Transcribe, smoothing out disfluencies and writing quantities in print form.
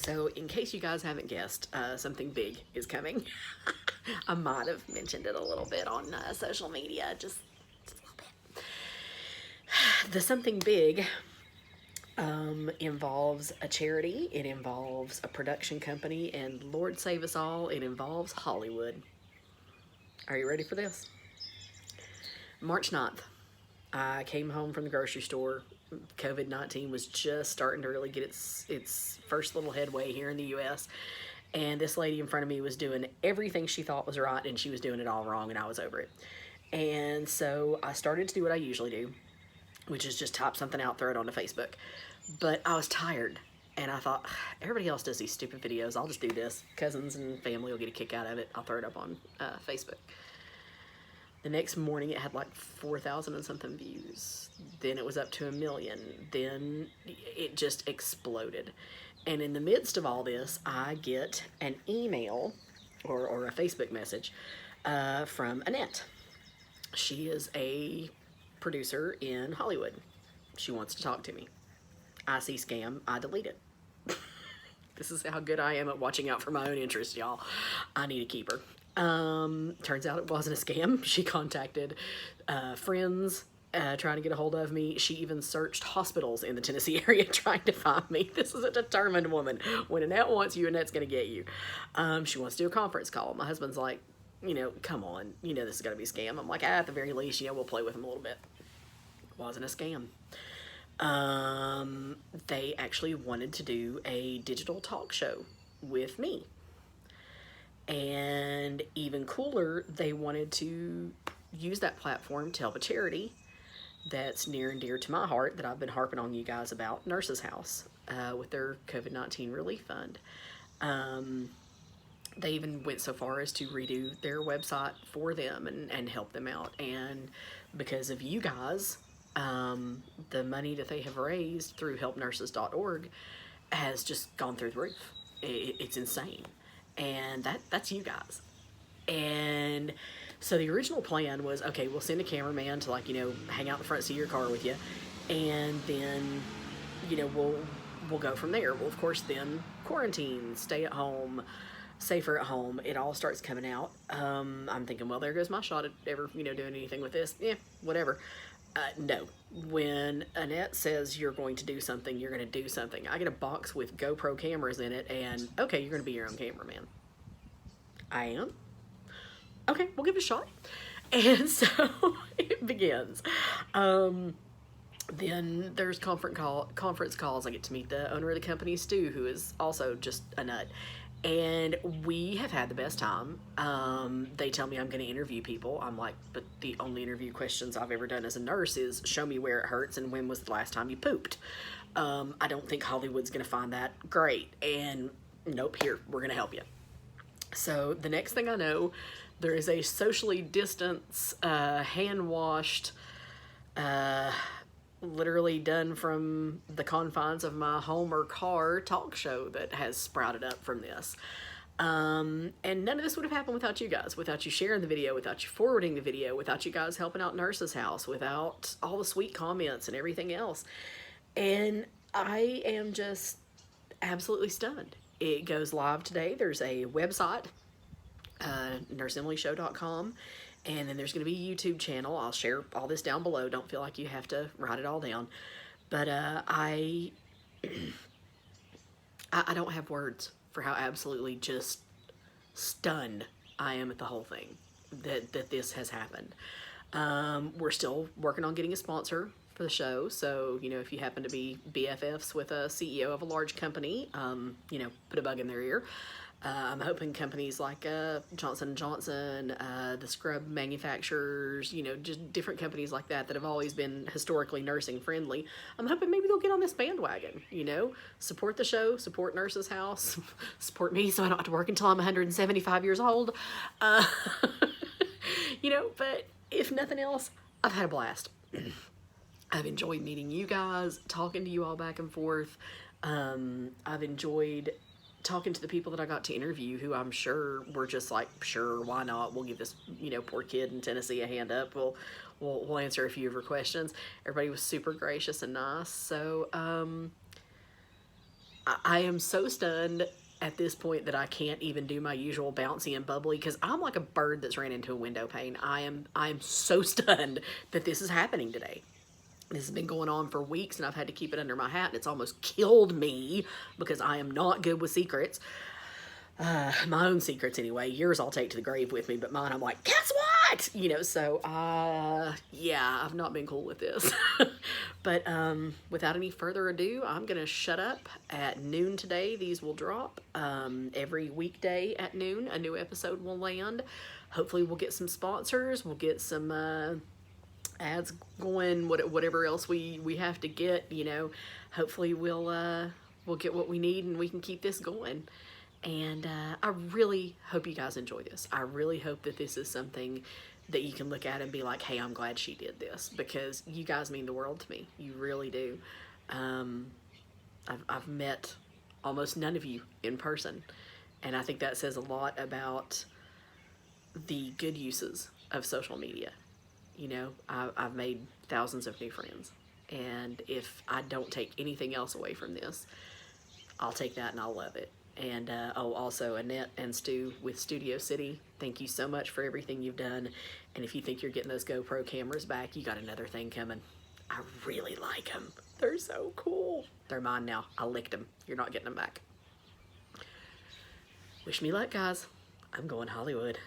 So in case you guys haven't guessed, something big is coming. I might have mentioned it a little bit on social media, just a little bit. The something big involves a charity, it involves a production company, and Lord save us all, it involves Hollywood. Are you ready for this? March 9th, I came home from the grocery store. COVID-19 was just starting to really get its first little headway here in the U.S. And this lady in front of me was doing everything she thought was right, and she was doing it all wrong, and I was over it. And so I started to do what I usually do, which is just type something out, throw it onto Facebook. But I was tired, and I thought, everybody else does these stupid videos. I'll just do this. Cousins and family will get a kick out of it. I'll throw it up on Facebook. The next morning, it had like 4,000 and something views. Then it was up to 1 million. Then it just exploded. And in the midst of all this, I get an email or a Facebook message from Annette. She is a producer in Hollywood. She wants to talk to me. I see scam, I delete it. This is how good I am at watching out for my own interests, y'all. I need a keeper. Turns out it wasn't a scam. She contacted friends trying to get a hold of me. She even searched hospitals in the Tennessee area trying to find me. This is a determined woman. When Annette wants you, Annette's going to get you. She wants to do a conference call. My husband's like, come on, this is going to be a scam. I'm like, at the very least, we'll play with him a little bit. It wasn't a scam. They actually wanted to do a digital talk show with me. And even cooler, they wanted to use that platform to help a charity that's near and dear to my heart that I've been harping on you guys about, Nurses House, with their COVID-19 relief fund. They even went so far as to redo their website for them and help them out. And because of you guys, the money that they have raised through helpnurses.org has just gone through the roof. It's insane. And that's you guys. And so the original plan was, okay, we'll send a cameraman to hang out in the front seat of your car with you, and then we'll go from there. Well, of course, then quarantine, stay at home, safer at home, it all starts coming out. I'm thinking, well, there goes my shot at ever doing anything with this. Whatever. No. When Annette says you're going to do something, you're going to do something. I get a box with GoPro cameras in it, and okay, you're going to be your own cameraman. I am? Okay, we'll give it a shot. And so it begins. Then there's conference calls. I get to meet the owner of the company, Stu, who is also just a nut. And we have had the best time. They tell me I'm going to interview people. I'm like, but the only interview questions I've ever done as a nurse is show me where it hurts and when was the last time you pooped. I don't think Hollywood's going to find that great. And nope, here, we're going to help you. So the next thing I know, there is a socially distanced, hand-washed, literally done from the confines of my home or car talk show that has sprouted up from this. And none of this would have happened without you guys, without you sharing the video, without you forwarding the video, without you guys helping out Nurses House, without all the sweet comments and everything else. And I am just absolutely stunned. It goes live today. There's a website, nurseemilyshow.com. And then there's going to be a YouTube channel. I'll share all this down below. Don't feel like you have to write it all down. But I don't have words for how absolutely just stunned I am at the whole thing that this has happened. We're still working on getting a sponsor for the show. So, if you happen to be BFFs with a CEO of a large company, put a bug in their ear. I'm hoping companies like Johnson & Johnson, the scrub manufacturers, just different companies like that have always been historically nursing friendly. I'm hoping maybe they'll get on this bandwagon, support the show, support Nurses House, support me so I don't have to work until I'm 175 years old. But if nothing else, I've had a blast. I've enjoyed meeting you guys, talking to you all back and forth. I've enjoyed talking to the people that I got to interview, who I'm sure were just like, sure, why not? We'll give this, poor kid in Tennessee a hand up. We'll answer a few of her questions. Everybody was super gracious and nice. So, I am so stunned at this point that I can't even do my usual bouncy and bubbly because I'm like a bird that's ran into a window pane. I am so stunned that this is happening today. This has been going on for weeks and I've had to keep it under my hat and it's almost killed me because I am not good with secrets. My own secrets anyway. Yours I'll take to the grave with me, but mine I'm like, guess what? You know, so yeah, I've not been cool with this. But without any further ado, I'm gonna shut up. At noon today, these will drop. Every weekday at noon, a new episode will land. Hopefully we'll get some sponsors, we'll get some ads going, whatever else we have to get, you know. Hopefully we'll get what we need and we can keep this going. And I really hope you guys enjoy this. I really hope that this is something that you can look at and be like, hey, I'm glad she did this because you guys mean the world to me. You really do. I've met almost none of you in person. And I think that says a lot about the good uses of social media. You know, I've made thousands of new friends. And if I don't take anything else away from this, I'll take that and I'll love it. And also Annette and Stu with Studio City, thank you so much for everything you've done. And if you think you're getting those GoPro cameras back, you got another thing coming. I really like them. They're so cool. They're mine now. I licked them. You're not getting them back. Wish me luck, guys. I'm going Hollywood.